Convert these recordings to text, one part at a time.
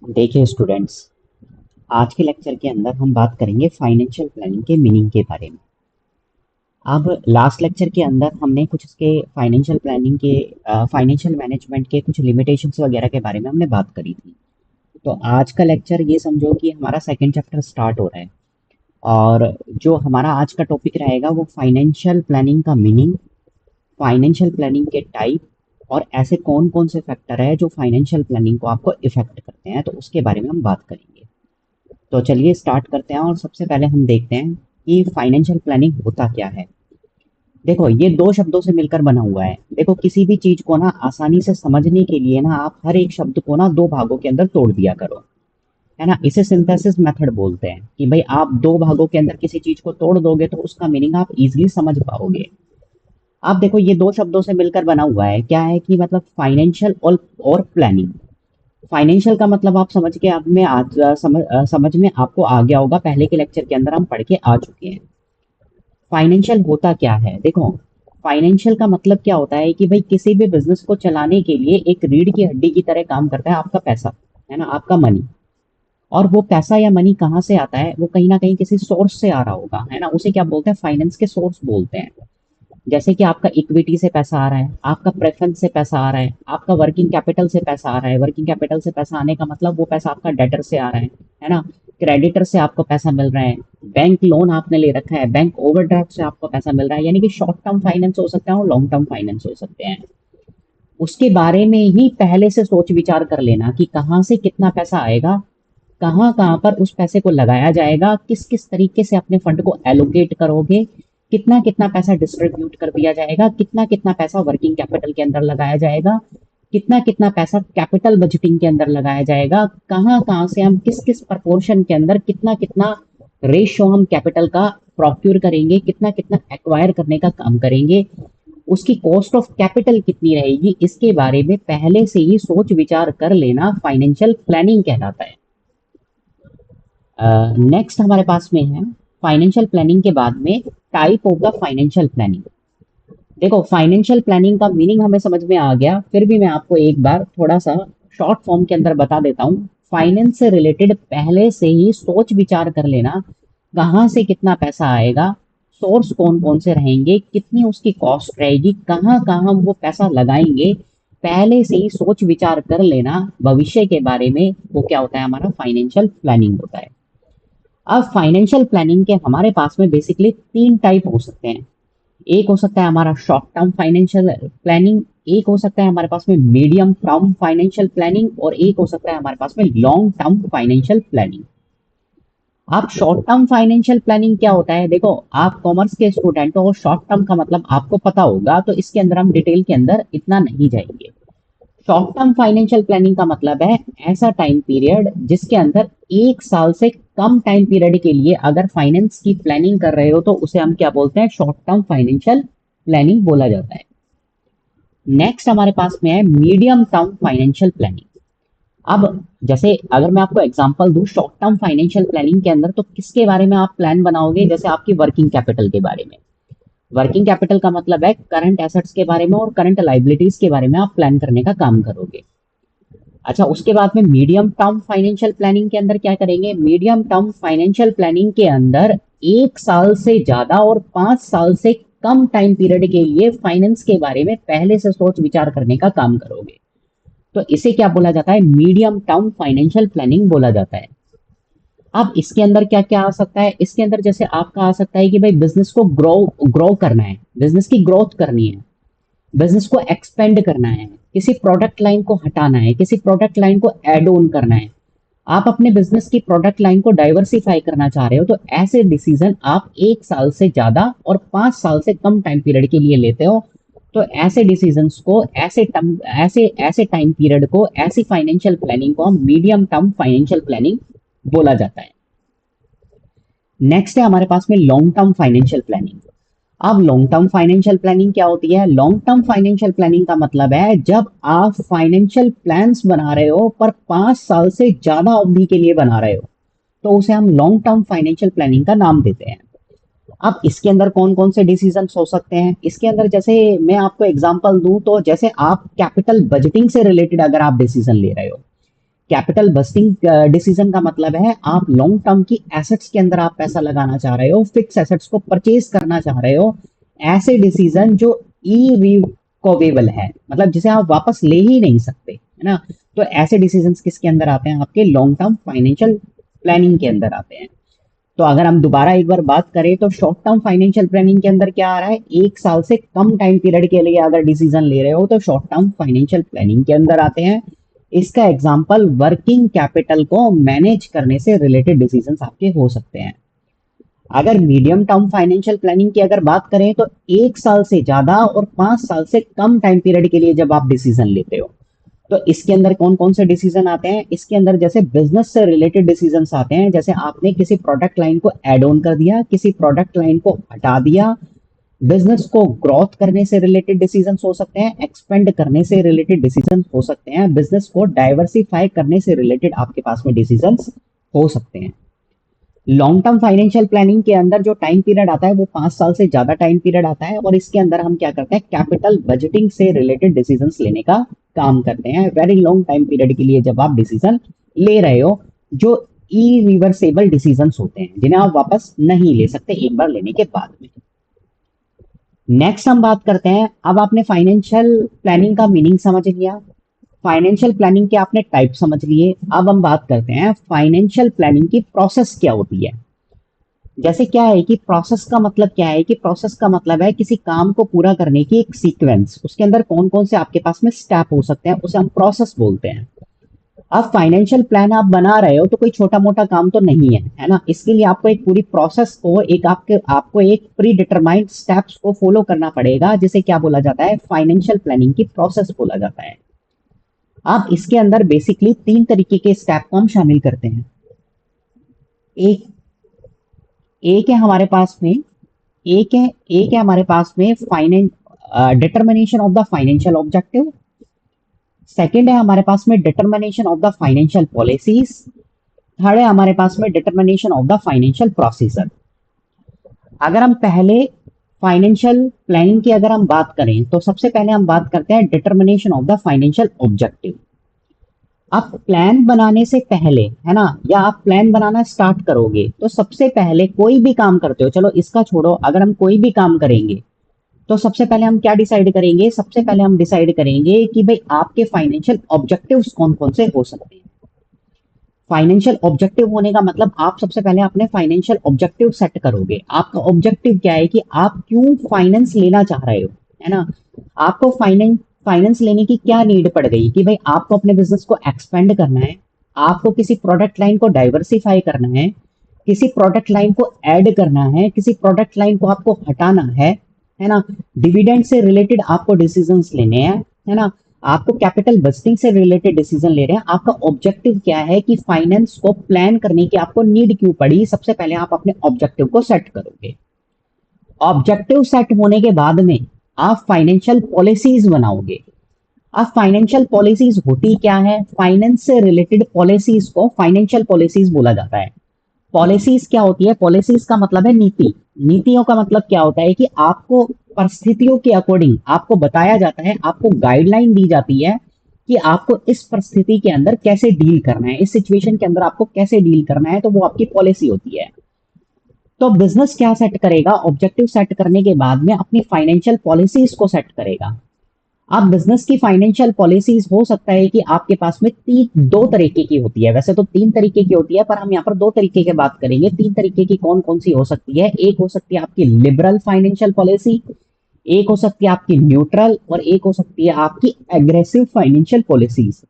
देखिए स्टूडेंट्स, आज के लेक्चर के अंदर हम बात करेंगे फाइनेंशियल प्लानिंग के मीनिंग के बारे में। अब लास्ट लेक्चर के अंदर हमने कुछ इसके फाइनेंशियल प्लानिंग के फाइनेंशियल मैनेजमेंट के कुछ लिमिटेशंस वगैरह के बारे में हमने बात करी थी। तो आज का लेक्चर ये समझो कि हमारा सेकंड चैप्टर स्टार्ट हो रहा है, और जो हमारा आज का टॉपिक रहेगा वो फाइनेंशियल प्लानिंग का मीनिंग, फाइनेंशियल प्लानिंग के टाइप, और ऐसे कौन कौन से फैक्टर है जो फाइनेंशियल प्लानिंग को आपको इफेक्ट करते हैं, तो उसके बारे में हम बात करेंगे। तो चलिए स्टार्ट करते हैं, और सबसे पहले हम देखते हैं कि फाइनेंशियल प्लानिंग होता क्या है। देखो, ये दो शब्दों से मिलकर बना हुआ है। देखो, किसी भी चीज को ना आसानी से समझने के लिए ना आप हर एक शब्द को ना दो भागों के अंदर तोड़ दिया करो, है ना। इसे सिंथेसिस मेथड बोलते हैं कि भाई आप दो भागों के अंदर किसी चीज को तोड़ दोगे तो उसका मीनिंग आप इजीली समझ पाओगे। आप देखो, ये दो शब्दों से मिलकर बना हुआ है। क्या है कि मतलब फाइनेंशियल और प्लानिंग। फाइनेंशियल का मतलब आप समझ के आप में आज समझ में आपको आ गया होगा, पहले के लेक्चर के अंदर हम पढ़ के आ चुके हैं। फाइनेंशियल होता क्या है, देखो, फाइनेंशियल का मतलब क्या होता है कि भाई किसी भी बिजनेस को चलाने के लिए एक रीढ़ की हड्डी की तरह काम करता है आपका पैसा, है ना, आपका मनी। और वो पैसा या मनी कहाँ से आता है, वो कहीं ना कहीं किसी सोर्स से आ रहा होगा, है ना। उसे क्या बोलते हैं, फाइनेंस के सोर्स बोलते हैं। जैसे कि आपका इक्विटी से पैसा आ रहा है, आपका प्रेफरेंस से पैसा आ रहा है, आपका वर्किंग कैपिटल से पैसा आ रहा है। वर्किंग कैपिटल से पैसा आने का मतलब वो पैसा आपका डेटर से आ रहा है ना। क्रेडिटर से आपको पैसा मिल रहा है। बैंक लोन आपने ले रखा है, बैंक ओवरड्राफ्ट से आपको पैसा मिल रहा है। यानी कि शॉर्ट टर्म फाइनेंस हो सकता है और लॉन्ग टर्म फाइनेंस हो सकते हैं। उसके बारे में ही पहले से सोच विचार कर लेना कि कहाँ से कितना पैसा आएगा, कहाँ कहाँ पर उस पैसे को लगाया जाएगा, किस किस तरीके से अपने फंड को एलोकेट करोगे, कितना कितना पैसा डिस्ट्रीब्यूट कर दिया जाएगा, कितना कितना पैसा वर्किंग कैपिटल के अंदर लगाया जाएगा, कितना कितना पैसा कैपिटल बजटिंग के अंदर लगाया जाएगा, कहाँ कहाँ से हम किस किस प्रपोर्शन के अंदर कितना कितना रेशियो हम कैपिटल का प्रोक्यूर करेंगे, कितना कितना एक्वायर करने का काम करेंगे, उसकी कॉस्ट ऑफ कैपिटल कितनी रहेगी, इसके बारे में पहले से ही सोच विचार कर लेना फाइनेंशियल प्लानिंग कहलाता है। नेक्स्ट हमारे पास में है फाइनेंशियल प्लानिंग के बाद में type of the financial planning. देखो, फाइनेंशियल प्लानिंग का मीनिंग हमें समझ में आ गया, फिर भी मैं आपको एक बार थोड़ा सा शॉर्ट फॉर्म के अंदर बता देता हूँ। फाइनेंस से रिलेटेड पहले से ही सोच विचार कर लेना, कहाँ से कितना पैसा आएगा, सोर्स कौन कौन से रहेंगे, कितनी उसकी कॉस्ट रहेगी, कहाँ कहाँ हम वो पैसा लगाएंगे, पहले से ही सोच विचार कर लेना भविष्य के बारे में। वो क्या होता है, हमारा फाइनेंशियल प्लानिंग होता है। अब फाइनेंशियल प्लानिंग के हमारे पास में बेसिकली तीन टाइप हो सकते हैं। एक हो सकता है हमारा शॉर्ट टर्म फाइनेंशियल प्लानिंग, एक हो सकता है हमारे पास में मीडियम टर्म फाइनेंशियल प्लानिंग, और एक हो सकता है हमारे पास में लॉन्ग टर्म फाइनेंशियल प्लानिंग। आप शॉर्ट टर्म फाइनेंशियल प्लानिंग क्या होता है, देखो, आप कॉमर्स के स्टूडेंट हो, शॉर्ट टर्म का मतलब आपको पता होगा, तो इसके अंदर हम डिटेल के अंदर इतना नहीं जाएंगे। शॉर्ट टर्म फाइनेंशियल प्लानिंग का मतलब है ऐसा टाइम पीरियड जिसके अंदर एक साल से कम टाइम पीरियड के लिए अगर फाइनेंस की प्लानिंग कर रहे हो तो उसे हम क्या बोलते हैं, शॉर्ट टर्म फाइनेंशियल प्लानिंग बोला जाता है। नेक्स्ट हमारे पास में है मीडियम टर्म फाइनेंशियल प्लानिंग। अब जैसे अगर मैं आपको एग्जांपल दूं शॉर्ट टर्म फाइनेंशियल प्लानिंग के अंदर, तो किसके बारे में आप प्लान बनाओगे, जैसे आपकी वर्किंग कैपिटल के बारे में। वर्किंग कैपिटल का मतलब है करंट एसेट्स के बारे में और करंट लाइबिलिटीज के बारे में आप प्लान करने का काम करोगे। अच्छा, उसके बाद में मीडियम टर्म फाइनेंशियल प्लानिंग के अंदर क्या करेंगे, मीडियम टर्म फाइनेंशियल प्लानिंग के अंदर एक साल से ज्यादा और 5 साल से कम टाइम पीरियड के लिए फाइनेंस के बारे में पहले से सोच विचार करने का काम करोगे। तो इसे क्या बोला जाता है, मीडियम टर्म फाइनेंशियल प्लानिंग बोला जाता है। अब इसके अंदर क्या क्या आ सकता है, इसके अंदर जैसे आपका आ सकता है कि भाई बिजनेस को ग्रो ग्रो करना है, बिजनेस की ग्रोथ करनी है, बिजनेस को एक्सपेंड करना है, किसी प्रोडक्ट लाइन को हटाना है, किसी प्रोडक्ट लाइन को ऐड ऑन करना है, आप अपने बिजनेस की प्रोडक्ट लाइन को डाइवर्सिफाई करना चाह रहे हो, तो ऐसे डिसीजन आप एक साल से ज्यादा और 5 साल से कम टाइम पीरियड के लिए लेते हो। तो ऐसे डिसीजंस को, ऐसे ऐसे टाइम पीरियड को, ऐसी फाइनेंशियल प्लानिंग को हम मीडियम टर्म फाइनेंशियल प्लानिंग बोला जाता है। नेक्स्ट है हमारे पास में लॉन्ग टर्म फाइनेंशियल प्लानिंग। अब लॉन्ग टर्म फाइनेंशियल प्लानिंग क्या होती है, लॉन्ग टर्म फाइनेंशियल प्लानिंग का मतलब है जब आप फाइनेंशियल प्लान्स बना रहे हो पर 5 साल से ज्यादा अवधि के लिए बना रहे हो, तो उसे हम लॉन्ग टर्म फाइनेंशियल प्लानिंग का नाम देते हैं। अब इसके अंदर कौन कौन से डिसीजन हो सकते हैं, इसके अंदर जैसे मैं आपको एग्जांपल दूं तो जैसे आप कैपिटल बजटिंग से रिलेटेड अगर आप डिसीजन ले रहे हो, कैपिटल बस्टिंग डिसीजन का मतलब है आप लॉन्ग टर्म की एसेट्स के अंदर आप पैसा लगाना चाह रहे हो, फिक्स एसेट्स को परचेज करना चाह रहे हो, ऐसे डिसीजन जो इरिकॉवेबल है, मतलब जिसे आप वापस ले ही नहीं सकते, है ना। तो ऐसे डिसीजंस किसके अंदर आते हैं, आपके लॉन्ग टर्म फाइनेंशियल प्लानिंग के अंदर आते हैं। तो अगर हम दोबारा एक बार बात करें तो शॉर्ट टर्म फाइनेंशियल प्लानिंग के अंदर क्या आ रहा है, एक साल से कम टाइम पीरियड के लिए अगर डिसीजन ले रहे हो तो शॉर्ट टर्म फाइनेंशियल प्लानिंग के अंदर आते हैं। इसका एग्जांपल वर्किंग कैपिटल को मैनेज करने से रिलेटेड डिसीजंस आपके हो सकते हैं। अगर मीडियम टर्म फाइनेंशियल प्लानिंग की अगर बात करें तो एक साल से ज्यादा और 5 साल से कम टाइम पीरियड के लिए जब आप डिसीजन लेते हो तो इसके अंदर कौन कौन से डिसीजन आते हैं, इसके अंदर जैसे बिजनेस से रिलेटेड डिसीजंस आते हैं, जैसे आपने किसी प्रोडक्ट लाइन को ऐड ऑन कर दिया, किसी प्रोडक्ट लाइन को हटा दिया, बिजनेस को ग्रोथ करने से रिलेटेड डिसीजंस हो सकते हैं, एक्सपेंड करने से रिलेटेड डिसीजंस हो सकते हैं, बिजनेस को डाइवर्सिफाई करने से रिलेटेड आपके पास में डिसीजंस हो सकते हैं। लॉन्ग टर्म फाइनेंशियल प्लानिंग के अंदर जो टाइम पीरियड आता है वो 5 साल से ज्यादा टाइम पीरियड आता है और इसके अंदर हम क्या करते हैं, कैपिटल बजटिंग से रिलेटेड डिसीजंस लेने का काम करते हैं। वेरी लॉन्ग टाइम पीरियड के लिए जब आप डिसीजन ले रहे हो, जो इरिवर्सेबल डिसीजंस होते हैं जिन्हें आप वापस नहीं ले सकते एक बार लेने के बाद में। नेक्स्ट हम बात करते हैं, अब आपने फाइनेंशियल प्लानिंग का मीनिंग समझ लिया, फाइनेंशियल प्लानिंग के आपने टाइप समझ लिए, अब हम बात करते हैं फाइनेंशियल प्लानिंग की प्रोसेस क्या होती है। जैसे क्या है कि प्रोसेस का मतलब क्या है, कि प्रोसेस का मतलब है किसी काम को पूरा करने की एक सीक्वेंस, उसके अंदर कौन कौन से आपके पास में स्टेप हो सकते हैं उसे हम प्रोसेस बोलते हैं। अब फाइनेंशियल प्लान आप बना रहे हो तो कोई छोटा मोटा काम तो नहीं है, है ना। इसके लिए आपको एक पूरी प्रोसेस को आपको एक प्री डिटरमाइंड स्टेप्स को फॉलो करना पड़ेगा, जिसे क्या बोला जाता है, फाइनेंशियल प्लानिंग की प्रोसेस बोला जाता है। अब इसके अंदर बेसिकली 3 तरीके के स्टेप को हम शामिल करते हैं। एक एक है हमारे पास में एक है हमारे पास में finance determination of the financial objective. Second है हमारे पास में determination of the financial policies. Third है हमारे पास में determination of the financial procedure. अगर हम पहले फाइनेंशियल प्लानिंग की अगर हम बात करें तो सबसे पहले हम बात करते हैं determination of the financial objective. आप प्लान बनाने से पहले, है ना, या आप प्लान बनाना स्टार्ट करोगे तो सबसे पहले कोई भी काम करते हो, चलो इसका छोड़ो, अगर हम कोई भी काम करेंगे तो सबसे पहले हम क्या डिसाइड करेंगे, सबसे पहले हम डिसाइड करेंगे कि भाई आपके फाइनेंशियल ऑब्जेक्टिव्स कौन कौन से हो सकते हैं। फाइनेंशियल ऑब्जेक्टिव होने का मतलब आप सबसे पहले अपने फाइनेंशियल ऑब्जेक्टिव सेट करोगे। आपका ऑब्जेक्टिव क्या है कि आप क्यों फाइनेंस लेना चाह रहे हो, है ना। आपको फाइनेंस लेने की क्या नीड पड़ गई कि भाई आपको अपने बिजनेस को एक्सपेंड करना है, आपको किसी प्रोडक्ट लाइन को डाइवर्सिफाई करना है, किसी प्रोडक्ट लाइन को ऐड करना है, किसी प्रोडक्ट लाइन को आपको हटाना है ना। डिविडेंड से रिलेटेड आपको डिसीजंस लेने हैं, है ना। आपको कैपिटल बस्टिंग से रिलेटेड डिसीजन ले रहे हैं। आपका ऑब्जेक्टिव क्या है कि फाइनेंस को प्लान करने की आपको नीड क्यों पड़ी, सबसे पहले आप अपने ऑब्जेक्टिव को सेट करोगे। ऑब्जेक्टिव सेट होने के बाद में आप फाइनेंशियल पॉलिसीज बनाओगे। अब फाइनेंशियल पॉलिसीज होती क्या है, फाइनेंस से रिलेटेड पॉलिसीज को फाइनेंशियल पॉलिसीज बोला जाता है। पॉलिसीज क्या होती है, पॉलिसीज का मतलब है नीति। नीतियों का मतलब क्या होता है कि आपको परिस्थितियों के अकॉर्डिंग आपको बताया जाता है, आपको गाइडलाइन दी जाती है कि आपको इस परिस्थिति के अंदर कैसे डील करना है, इस सिचुएशन के अंदर आपको कैसे डील करना है, तो वो आपकी पॉलिसी होती है। तो बिजनेस क्या सेट करेगा, ऑब्जेक्टिव सेट करने के बाद में अपनी फाइनेंशियल पॉलिसीज को सेट करेगा। अब बिजनेस की फाइनेंशियल पॉलिसीज हो सकता है कि आपके पास में दो तरीके की होती है, वैसे तो 3 तरीके की होती है पर हम यहाँ पर 2 तरीके की बात करेंगे। 3 तरीके की कौन कौन सी हो सकती है, एक हो सकती है आपकी लिबरल फाइनेंशियल पॉलिसी, एक हो सकती है आपकी न्यूट्रल, और एक हो सकती है आपकी एग्रेसिव फाइनेंशियल पॉलिसीज।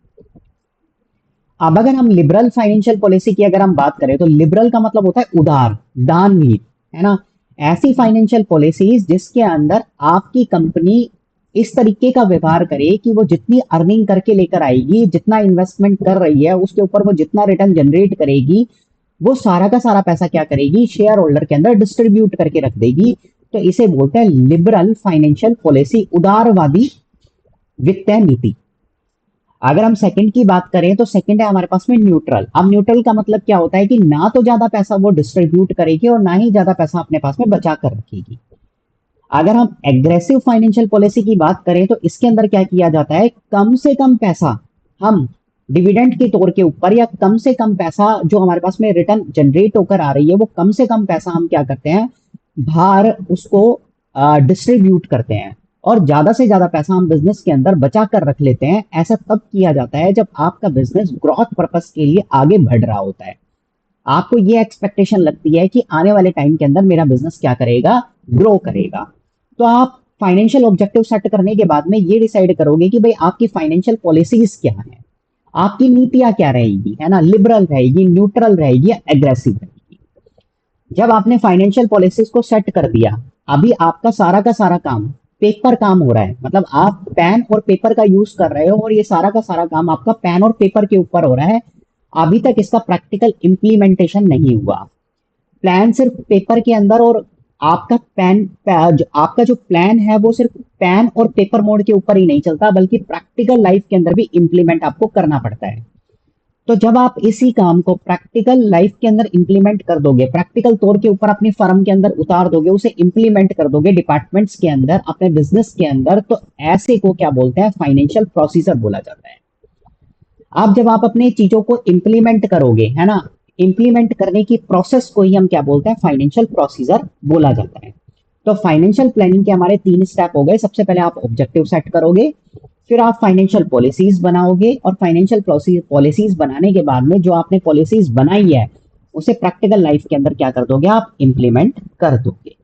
अब अगर हम लिबरल फाइनेंशियल पॉलिसी की अगर हम बात करें तो लिबरल का मतलब होता है उदार, दानवीर, है ना। ऐसी फाइनेंशियल पॉलिसीज जिसके अंदर आपकी कंपनी इस तरीके का व्यवहार करे कि वो जितनी अर्निंग करके लेकर आएगी, जितना इन्वेस्टमेंट कर रही है उसके ऊपर वो जितना रिटर्न जनरेट करेगी, वो सारा का सारा पैसा क्या करेगी, शेयर होल्डर के अंदर डिस्ट्रीब्यूट करके रख देगी। तो इसे बोलते हैं लिबरल फाइनेंशियल पॉलिसी, उदारवादी वित्तीय नीति। अगर हम सेकंड की बात करें तो सेकंड है हमारे पास में न्यूट्रल। अब न्यूट्रल का मतलब क्या होता है कि ना तो ज्यादा पैसा वो डिस्ट्रीब्यूट करेगी और ना ही ज्यादा पैसा अपने पास में बचा कर रखेगी। अगर हम एग्रेसिव फाइनेंशियल पॉलिसी की बात करें तो इसके अंदर क्या किया जाता है, कम से कम पैसा हम डिविडेंड के तौर के ऊपर या कम से कम पैसा जो हमारे पास में रिटर्न जनरेट होकर आ रही है, वो कम से कम पैसा हम क्या करते हैं, बाहर उसको डिस्ट्रीब्यूट करते हैं, और ज्यादा से ज्यादा पैसा हम बिजनेस के अंदर बचा कर रख लेते हैं। ऐसा तब किया जाता है जब आपका बिजनेस ग्रोथ पर्पस के लिए आगे बढ़ रहा होता है। आपको ये एक्सपेक्टेशन लगती है कि आने वाले टाइम के अंदर मेरा बिजनेस क्या करेगा, ग्रो करेगा। तो आप फाइनेंशियल ऑब्जेक्टिव सेट करने के बाद में ये डिसाइड करोगे कि भाई आपकी फाइनेंशियल पॉलिसीज क्या है, आपकी नीतियां क्या रहेगी, है ना, लिबरल रहेगी, न्यूट्रल रहेगी या एग्रेसिव रहेगी। जब आपने फाइनेंशियल पॉलिसीज को सेट कर दिया, अभी आपका सारा का सारा काम पेपर काम हो रहा है, मतलब आप पेन और पेपर का यूज कर रहे हो और ये सारा का सारा काम आपका पेन और पेपर के ऊपर हो रहा है। अभी तक इसका प्रैक्टिकल इम्प्लीमेंटेशन नहीं हुआ। प्लान सिर्फ पेपर के अंदर, और आपका आपका जो प्लान है वो सिर्फ पेन और पेपर मोड के ऊपर ही नहीं चलता, बल्कि प्रैक्टिकल लाइफ के अंदर भी इम्प्लीमेंट आपको करना पड़ता है। तो जब आप इसी काम को प्रैक्टिकल लाइफ के अंदर इंप्लीमेंट कर दोगे, प्रैक्टिकल तौर के ऊपर अपनी फर्म के अंदर उतार दोगे, उसे इंप्लीमेंट कर दोगे डिपार्टमेंट्स के अंदर, अपने बिजनेस के अंदर, तो ऐसे को क्या बोलते हैं, फाइनेंशियल प्रोसीजर बोला जाता है। अब जब आप अपनी चीजों को इंप्लीमेंट करोगे, है ना, इंप्लीमेंट करने की प्रोसेस को ही हम क्या बोलते हैं, फाइनेंशियल प्रोसीजर बोला जाता है। तो फाइनेंशियल प्लानिंग के हमारे 3 स्टेप हो गए। सबसे पहले आप ऑब्जेक्टिव सेट करोगे, फिर आप फाइनेंशियल पॉलिसीज बनाओगे, और फाइनेंशियल पॉलिसीज बनाने के बाद में जो आपने पॉलिसीज बनाई है उसे प्रैक्टिकल लाइफ के अंदर क्या कर दोगे, आप इंप्लीमेंट कर दोगे।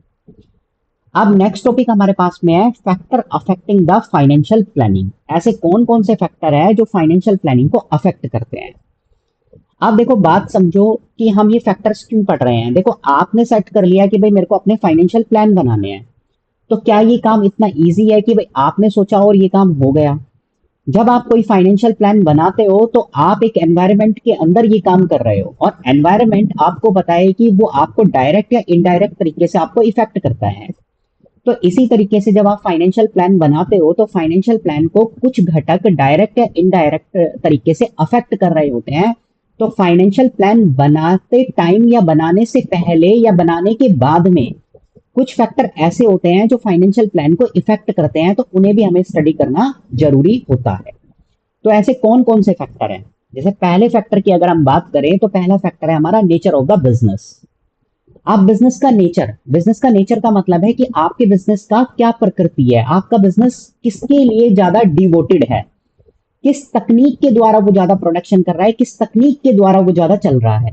अब नेक्स्ट टॉपिक हमारे पास में है factor affecting the financial planning. ऐसे कौन कौन से फैक्टर है जो फाइनेंशियल प्लानिंग को अफेक्ट करते हैं। अब देखो, बात समझो कि हम ये फैक्टर्स क्यों पढ़ रहे हैं। देखो, आपने सेट कर लिया कि भाई मेरे को अपने फाइनेंशियल प्लान बनाने हैं, तो क्या ये काम इतना इजी है कि भाई आपने सोचा और ये काम हो गया। जब आप कोई फाइनेंशियल प्लान बनाते हो तो आप एक एनवायरनमेंट के अंदर ये काम कर रहे हो, और एनवायरनमेंट आपको पता है कि वो आपको डायरेक्ट या इनडायरेक्ट तरीके से आपको इफेक्ट करता है। तो इसी तरीके से जब आप फाइनेंशियल प्लान बनाते हो तो फाइनेंशियल प्लान को कुछ घटक डायरेक्ट या इनडायरेक्ट तरीके से अफेक्ट कर रहे होते हैं। तो फाइनेंशियल प्लान बनाते टाइम या बनाने से पहले या बनाने के बाद में कुछ फैक्टर ऐसे होते हैं जो फाइनेंशियल प्लान को इफेक्ट करते हैं, तो उन्हें भी हमें स्टडी करना जरूरी होता है। तो ऐसे कौन कौन से फैक्टर हैं। जैसे पहले फैक्टर की अगर हम बात करें तो पहला फैक्टर है हमारा नेचर ऑफ द बिजनेस। आप बिजनेस का नेचर का मतलब है कि आपके बिजनेस का क्या प्रकृति है, आपका बिजनेस किसके लिए ज्यादा डिवोटेड है, किस तकनीक के द्वारा वो ज्यादा प्रोडक्शन कर रहा है, किस तकनीक के द्वारा वो ज्यादा चल रहा है।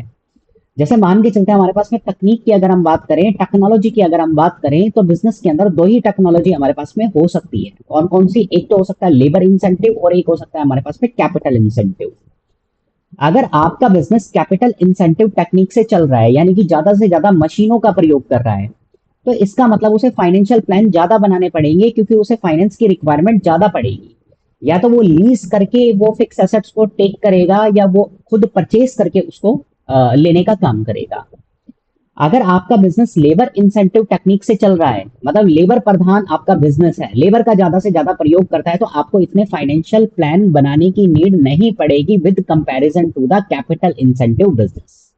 जैसे मान के चलते हैं हमारे पास में तकनीक की अगर हम बात करें, टेक्नोलॉजी की अगर हम बात करें, तो बिजनेस के अंदर 2 ही टेक्नोलॉजी हमारे पास में हो सकती है। कौन कौन सी, एक तो हो सकता है लेबर इंसेंटिव और एक हो सकता है हमारे पास में कैपिटल इंसेंटिव। अगर आपका बिजनेस कैपिटल इंसेंटिव टेक्निक से चल रहा है, यानी कि ज्यादा से ज्यादा मशीनों का प्रयोग कर रहा है, तो इसका मतलब उसे फाइनेंशियल प्लान ज्यादा बनाने पड़ेंगे, क्योंकि उसे फाइनेंस की रिक्वायरमेंट ज्यादा पड़ेगी। या तो वो लीज करके वो फिक्स एसेट्स को टेक करेगा, या वो खुद परचेज करके उसको लेने का काम करेगा। अगर आपका बिजनेस लेबर इंसेंटिव टेक्निक से चल रहा है, मतलब लेबर प्रधान आपका बिजनेस है, लेबर का ज्यादा से ज्यादा प्रयोग करता है, तो आपको इतने फाइनेंशियल प्लान बनाने की नीड नहीं पड़ेगी with comparison to the capital incentive business.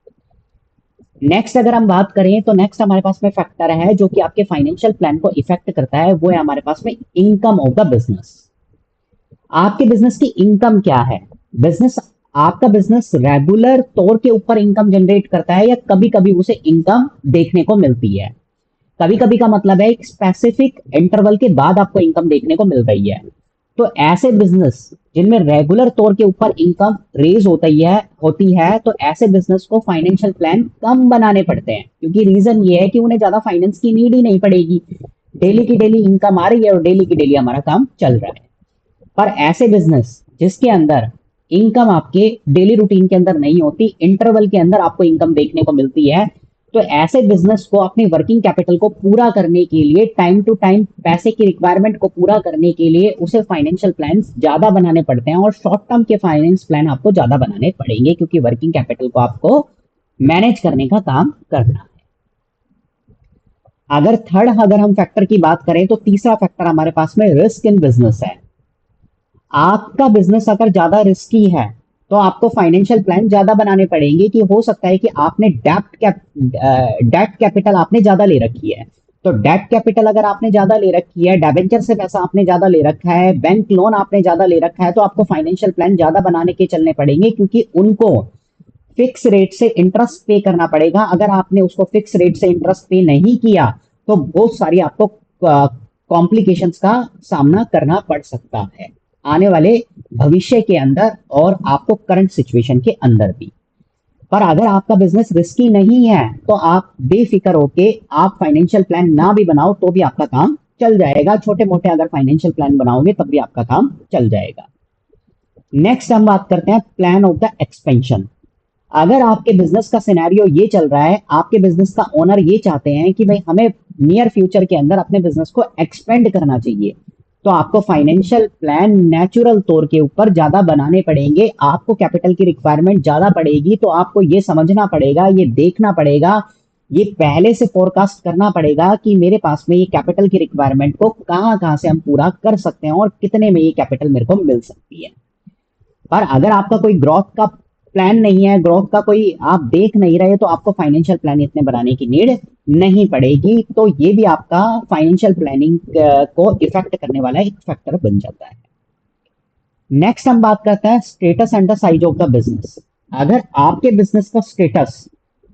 Next अगर हम बात करें तो नेक्स्ट हमारे पास में फैक्टर है जो कि आपके फाइनेंशियल प्लान को इफेक्ट करता है, वो है हमारे पास में इनकम ऑफ द बिजनेस। आपके बिजनेस की इनकम क्या है। बिजनेस आपका बिजनेस रेगुलर तौर के ऊपर इनकम जनरेट करता है, या कभी कभी उसे इनकम देखने को मिलती है। कभी कभी का मतलब है एक स्पेसिफिक इंटरवल के बाद आपको इनकम देखने को मिल रही है। तो ऐसे बिजनेस जिनमें रेगुलर तौर के ऊपर इनकम रेज होती है, तो ऐसे बिजनेस को फाइनेंशियल प्लान कम बनाने पड़ते हैं, क्योंकि रीजन ये है कि उन्हें ज्यादा फाइनेंस की नीड ही नहीं पड़ेगी। डेली की डेली इनकम आ रही है और डेली की डेली हमारा काम चल रहा है। पर ऐसे बिजनेस जिसके अंदर इनकम आपके डेली रूटीन के अंदर नहीं होती, इंटरवल के अंदर आपको इनकम देखने को मिलती है, तो ऐसे बिजनेस को अपनी वर्किंग कैपिटल को पूरा करने के लिए, टाइम टू टाइम पैसे की रिक्वायरमेंट को पूरा करने के लिए उसे फाइनेंशियल प्लान ज्यादा बनाने पड़ते हैं, और शॉर्ट टर्म के फाइनेंस प्लान आपको ज्यादा बनाने पड़ेंगे, क्योंकि वर्किंग कैपिटल को आपको मैनेज करने का काम करना है। अगर हम फैक्टर की बात करें तो तीसरा फैक्टर हमारे पास में रिस्क इन बिजनेस है। आपका बिजनेस अगर ज्यादा रिस्की है तो आपको फाइनेंशियल प्लान ज्यादा बनाने पड़ेंगे, कि हो सकता है कि आपने डेट कैपिटल आपने ज्यादा ले रखी है, तो डेट कैपिटल अगर आपने ज्यादा ले रखी है, डिबेंचर से पैसा आपने ज्यादा ले रखा है, बैंक लोन आपने ज्यादा ले रखा है, तो आपको फाइनेंशियल प्लान ज्यादा बनाने के चलने पड़ेंगे, क्योंकि उनको फिक्स रेट से इंटरेस्ट पे करना पड़ेगा। अगर आपने उसको फिक्स रेट से इंटरेस्ट पे नहीं किया तो बहुत सारी आपको कॉम्प्लिकेशंस का सामना करना पड़ सकता है आने वाले भविष्य के अंदर और आपको करंट सिचुएशन के अंदर भी। पर अगर आपका बिजनेस रिस्की नहीं है तो आप बेफिक्र होके आप फाइनेंशियल प्लान ना भी बनाओ तो भी आपका काम चल जाएगा। छोटे मोटे अगर फाइनेंशियल प्लान बनाओगे तब भी आपका काम चल जाएगा। नेक्स्ट हम बात करते हैं प्लान ऑफ द एक्सपेंशन। अगर आपके बिजनेस का सिनेरियो ये चल रहा है, आपके बिजनेस का ओनर ये चाहते हैं कि भाई हमें नियर फ्यूचर के अंदर अपने बिजनेस को एक्सपेंड करना चाहिए, तो आपको फाइनेंशियल प्लान नेचुरल तौर के ऊपर ज्यादा बनाने पड़ेंगे। आपको कैपिटल की रिक्वायरमेंट ज्यादा पड़ेगी, तो आपको ये समझना पड़ेगा, ये देखना पड़ेगा, ये पहले से फोरकास्ट करना पड़ेगा कि मेरे पास में ये कैपिटल की रिक्वायरमेंट को कहाँ कहाँ से हम पूरा कर सकते हैं और कितने में ये कैपिटल मेरे को मिल सकती है। पर अगर आपका कोई ग्रोथ का प्लान नहीं है, ग्रोथ का कोई आप देख नहीं रहे, तो आपको फाइनेंशियल प्लान इतने बनाने की नीड नहीं पड़ेगी। तो ये भी आपका फाइनेंशियल प्लानिंग को इफेक्ट करने वाला एक फैक्टर बन जाता है। नेक्स्ट हम बात करते हैं status and the size of the business. अगर आपके बिजनेस का स्टेटस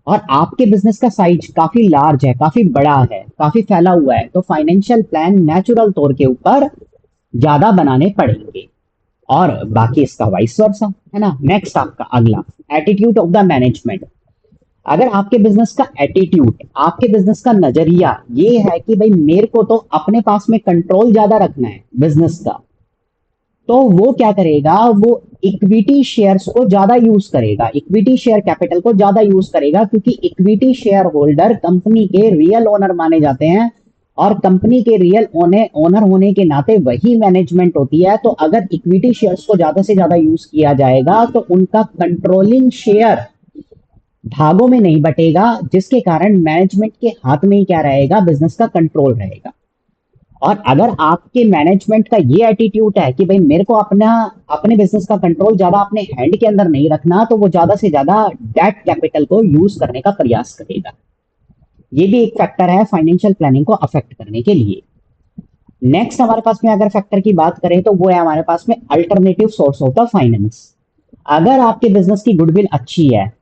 और आपके बिजनेस का साइज काफी लार्ज है, काफी बड़ा है, काफी फैला हुआ है, तो फाइनेंशियल प्लान नेचुरल तौर के ऊपर ज्यादा बनाने पड़ेंगे। और बाकी इसका वाइस वर्सा है ना। नेक्स्ट आपका अगला एटीट्यूड ऑफ द मैनेजमेंट। अगर आपके बिजनेस का एटीट्यूड, आपके बिजनेस का नजरिया ये है कि भाई मेरे को तो अपने पास में कंट्रोल ज्यादा रखना है बिजनेस का, तो वो क्या करेगा, वो इक्विटी शेयर्स को ज्यादा यूज करेगा, इक्विटी शेयर कैपिटल को ज्यादा यूज करेगा, क्योंकि इक्विटी शेयर होल्डर कंपनी के रियल ओनर माने जाते हैं और कंपनी के रियल ओनर होने के नाते वही मैनेजमेंट होती है। तो अगर इक्विटी शेयर्स को ज्यादा से ज्यादा यूज किया जाएगा तो उनका कंट्रोलिंग शेयर भागों में नहीं बटेगा, जिसके कारण मैनेजमेंट के हाथ में ही क्या रहेगा, बिजनेस का कंट्रोल रहेगा। और अगर आपके मैनेजमेंट का ये एटीट्यूड है कि भाई मेरे को अपने बिजनेस का कंट्रोल ज्यादा अपने हैंड के अंदर नहीं रखना, तो वो ज्यादा से ज्यादा डेट कैपिटल को यूज करने का प्रयास करेगा। ये भी एक फैक्टर है फाइनेंशियल प्लानिंग को अफेक्ट करने के लिए। नेक्स्ट हमारे पास में अगर फैक्टर की बात करें तो वो है हमारे पास में alternative source of the finance. अगर आपके बिजनेस की गुडविल अच्छी है,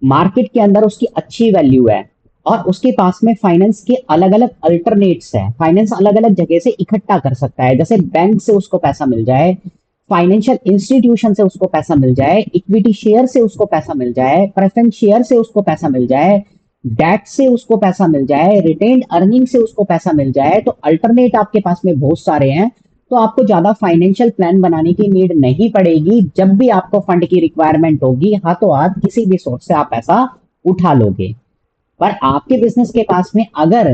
मार्केट के अंदर उसकी अच्छी वैल्यू है और उसके पास में फाइनेंस के अलग अलग अल्टरनेट्स है, फाइनेंस अलग अलग जगह से इकट्ठा कर सकता है, जैसे बैंक से उसको पैसा मिल जाए, फाइनेंशियल इंस्टीट्यूशन से उसको पैसा मिल जाए, इक्विटी शेयर से उसको पैसा मिल जाए, प्रेफरेंस शेयर से उसको पैसा मिल जाए, डेट से उसको पैसा मिल जाए, रिटेन्ड अर्निंग से उसको पैसा मिल जाए, तो अल्टरनेट आपके पास में बहुत सारे हैं। तो आपको ज्यादा फाइनेंशियल प्लान बनाने की नीड नहीं पड़ेगी। जब भी आपको फंड की रिक्वायरमेंट होगी, हाथों हाथ किसी भी सोर्स से आप पैसा उठा लोगे। पर आपके बिजनेस के पास में अगर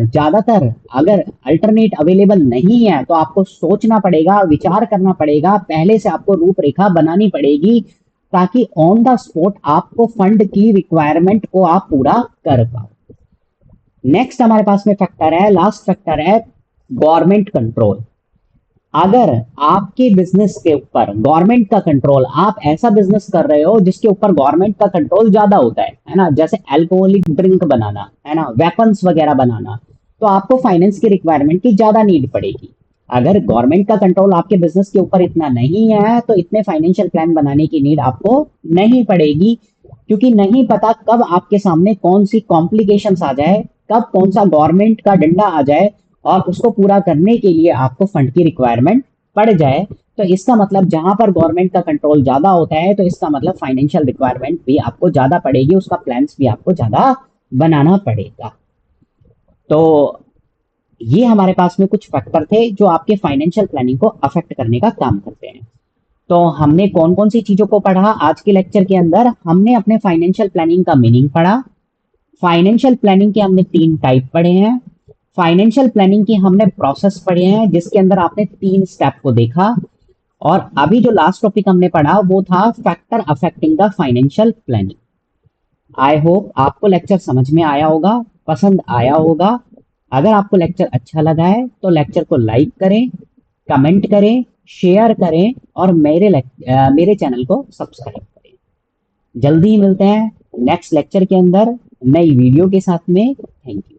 अल्टरनेट अवेलेबल नहीं है, तो आपको सोचना पड़ेगा, विचार करना पड़ेगा, पहले से आपको रूपरेखा बनानी पड़ेगी, ताकि ऑन द स्पॉट आपको फंड की रिक्वायरमेंट को आप पूरा कर पाओ। नेक्स्ट हमारे पास में फैक्टर है, लास्ट फैक्टर है गवर्नमेंट कंट्रोल। अगर आपके बिजनेस के ऊपर गवर्नमेंट का कंट्रोल, आप ऐसा बिजनेस कर रहे हो जिसके ऊपर गवर्नमेंट का कंट्रोल ज्यादा होता है ना, जैसे अल्कोहलिक ड्रिंक बनाना है ना, वेपन्स वगैरह बनाना, तो आपको फाइनेंस की रिक्वायरमेंट की ज्यादा नीड पड़ेगी। अगर गवर्नमेंट का कंट्रोल आपके बिजनेस के ऊपर इतना नहीं है, तो इतने फाइनेंशियल प्लान बनाने की नीड आपको नहीं पड़ेगी, क्योंकि नहीं पता कब आपके सामने कौन सी कॉम्प्लिकेशंस आ जाए, कब कौन सा गवर्नमेंट का डंडा आ जाए और उसको पूरा करने के लिए आपको फंड की रिक्वायरमेंट पड़ जाए। तो इसका मतलब जहां पर गवर्नमेंट का कंट्रोल ज्यादा होता है, तो इसका मतलब फाइनेंशियल रिक्वायरमेंट भी आपको ज्यादा पड़ेगी, उसका प्लान्स भी आपको ज्यादा बनाना पड़ेगा। तो ये हमारे पास में कुछ फैक्टर थे जो आपके फाइनेंशियल प्लानिंग को अफेक्ट करने का काम करते हैं। तो हमने कौन कौन सी चीजों को पढ़ा आज के लेक्चर के अंदर? हमने अपने फाइनेंशियल प्लानिंग का मीनिंग पढ़ा, फाइनेंशियल प्लानिंग के हमने 3 टाइप पढ़े हैं, फाइनेंशियल प्लानिंग की हमने प्रोसेस पढ़े हैं जिसके अंदर आपने 3 स्टेप को देखा, और अभी जो लास्ट टॉपिक हमने पढ़ा वो था factor affecting the financial planning. I hope आपको लेक्चर समझ में आया होगा, पसंद आया होगा। अगर आपको लेक्चर अच्छा लगा है तो लेक्चर को लाइक करें, कमेंट करें, शेयर करें और मेरे चैनल को सब्सक्राइब करें। जल्दी ही मिलते हैं नेक्स्ट लेक्चर के अंदर नई वीडियो के साथ में। Thank you.